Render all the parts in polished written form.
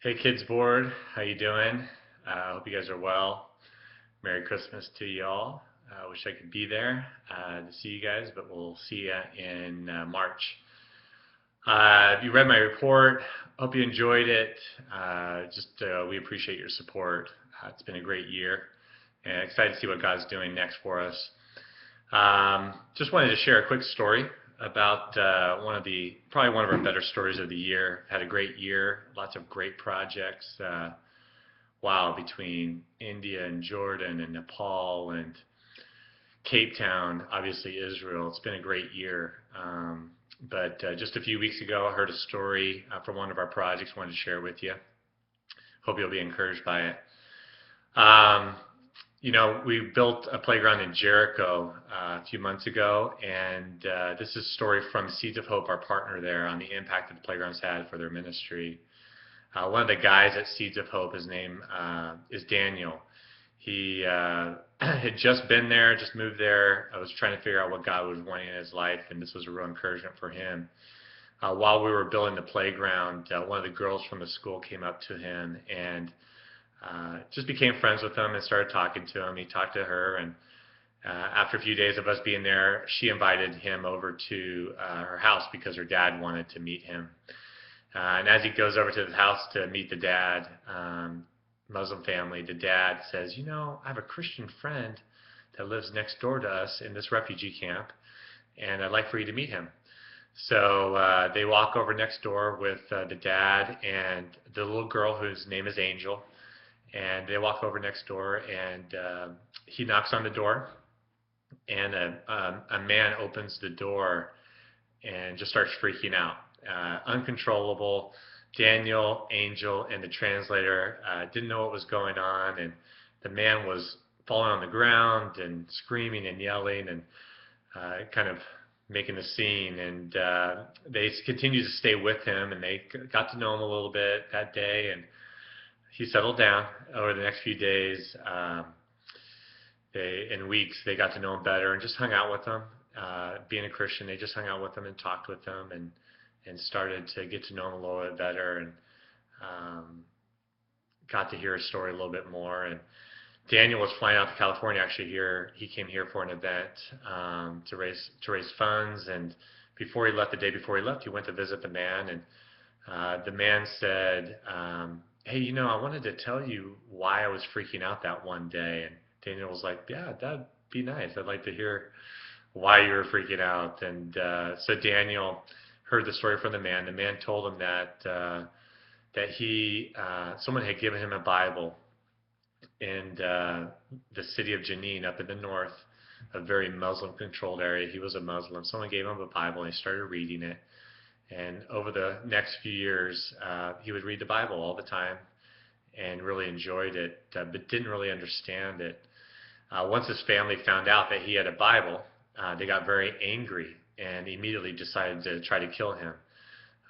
Hey Kids Board, how you doing? Hope you guys are well. Merry Christmas to y'all. Wish I could be there to see you guys, but we'll see you in March. If you read my report, hope you enjoyed it. We appreciate your support. It's been a great year, and excited to see what God's doing next for us. Just wanted to share a quick story about probably one of our better stories of the year. Had a great year, lots of great projects. Wow, between India and Jordan and Nepal and Cape Town, obviously Israel, it's been a great year. But just a few weeks ago, I heard a story from one of our projects. Wanted to share with you. Hope you'll be encouraged by it. We built a playground in Jericho a few months ago, and this is a story from Seeds of Hope, our partner there, on the impact that the playground's had for their ministry. One of the guys at Seeds of Hope, his name is Daniel. He had just been there, just moved there. I was trying to figure out what God was wanting in his life, and this was a real encouragement for him. While we were building the playground, one of the girls from the school came up to him and just became friends with him and started talking to him. He talked to her, and after a few days of us being there, she invited him over to her house because her dad wanted to meet him. And as he goes over to the house to meet the dad, Muslim family, the dad says, I have a Christian friend that lives next door to us in this refugee camp, and I'd like for you to meet him. So they walk over next door with the dad and the little girl whose name is Angel. And they walk over next door, and he knocks on the door, and a man opens the door and just starts freaking out, uncontrollable. Daniel, Angel, and the translator didn't know what was going on, and the man was falling on the ground and screaming and yelling and kind of making a scene. And they continued to stay with him, and they got to know him a little bit that day, and he settled down over the next few days. In weeks, they got to know him better and just hung out with him. Being a Christian, they just hung out with him and talked with him and started to get to know him a little bit better, and got to hear his story a little bit more. And Daniel was flying out to California actually here. He came here for an event to raise funds, and the day before he left, he went to visit the man, and the man said, hey, I wanted to tell you why I was freaking out that one day. And Daniel was like, yeah, that'd be nice. I'd like to hear why you were freaking out. And so Daniel heard the story from the man. The man told him that someone had given him a Bible in the city of Jenin up in the north, a very Muslim-controlled area. He was a Muslim. Someone gave him a Bible, and he started reading it. And over the next few years, he would read the Bible all the time and really enjoyed it, but didn't really understand it. Once his family found out that he had a Bible, they got very angry and immediately decided to try to kill him.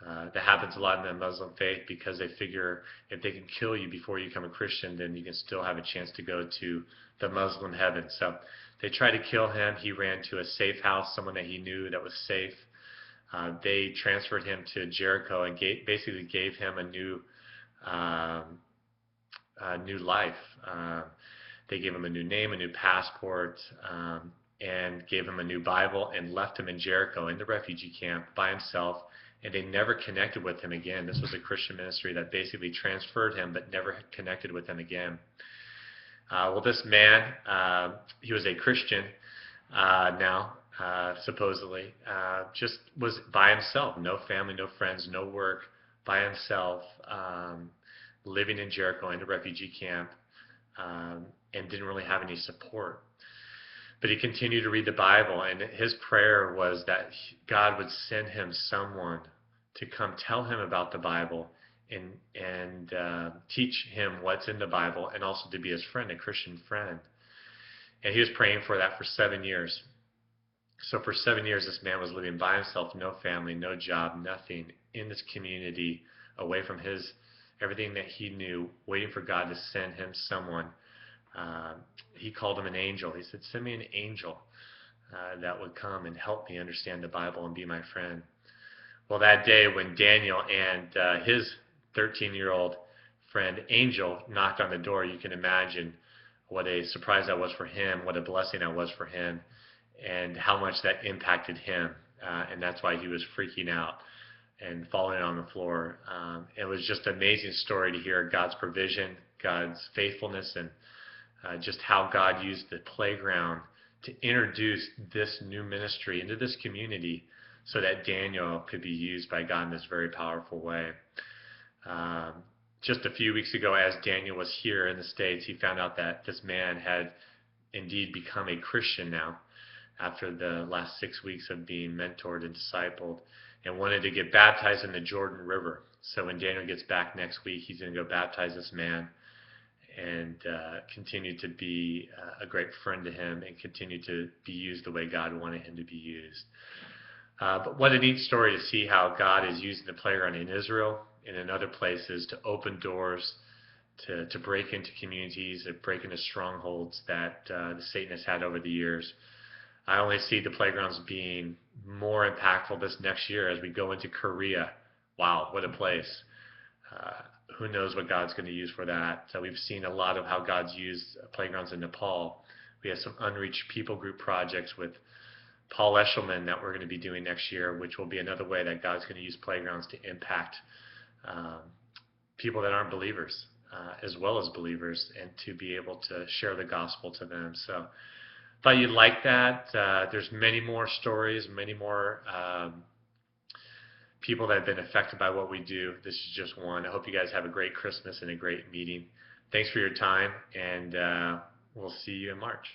That happens a lot in the Muslim faith because they figure if they can kill you before you become a Christian, then you can still have a chance to go to the Muslim heaven. So they tried to kill him. He ran to a safe house, someone that he knew that was safe. They transferred him to Jericho and basically gave him a new life. They gave him a new name, a new passport, and gave him a new Bible, and left him in Jericho in the refugee camp by himself. And they never connected with him again. This was a Christian ministry that basically transferred him but never connected with him again. Well, this man, he was a Christian now. Supposedly, just was by himself, no family, no friends, no work, by himself, living in Jericho in a refugee camp, and didn't really have any support. But he continued to read the Bible, and his prayer was that God would send him someone to come tell him about the Bible and teach him what's in the Bible, and also to be his friend, a Christian friend. And he was praying for that for 7 years. So for 7 years, this man was living by himself, no family, no job, nothing, in this community, away from everything that he knew, waiting for God to send him someone. He called him an angel. He said, send me an angel that would come and help me understand the Bible and be my friend. Well, that day when Daniel and his 13-year-old friend Angel knocked on the door, you can imagine what a surprise that was for him, what a blessing that was for him, and how much that impacted him. And that's why he was freaking out and falling on the floor. It was just an amazing story to hear God's provision, God's faithfulness, and just how God used the playground to introduce this new ministry into this community so that Daniel could be used by God in this very powerful way. Just a few weeks ago, as Daniel was here in the States, he found out that this man had indeed become a Christian now after the last 6 weeks of being mentored and discipled, and wanted to get baptized in the Jordan River. So when Daniel gets back next week, he's going to go baptize this man and continue to be a great friend to him and continue to be used the way God wanted him to be used. But what a neat story to see how God is using the playground in Israel and in other places to open doors, to break into communities, to break into strongholds that the Satan has had over the years. I only see the playgrounds being more impactful this next year as we go into Korea. Wow, what a place. Who knows what God's going to use for that. So we've seen a lot of how God's used playgrounds in Nepal. We have some unreached people group projects with Paul Eshelman that we're going to be doing next year, which will be another way that God's going to use playgrounds to impact people that aren't believers as well as believers, and to be able to share the gospel to them. So thought you'd like that. There's many more stories, many more people that have been affected by what we do. This is just one. I hope you guys have a great Christmas and a great meeting. Thanks for your time, and we'll see you in March.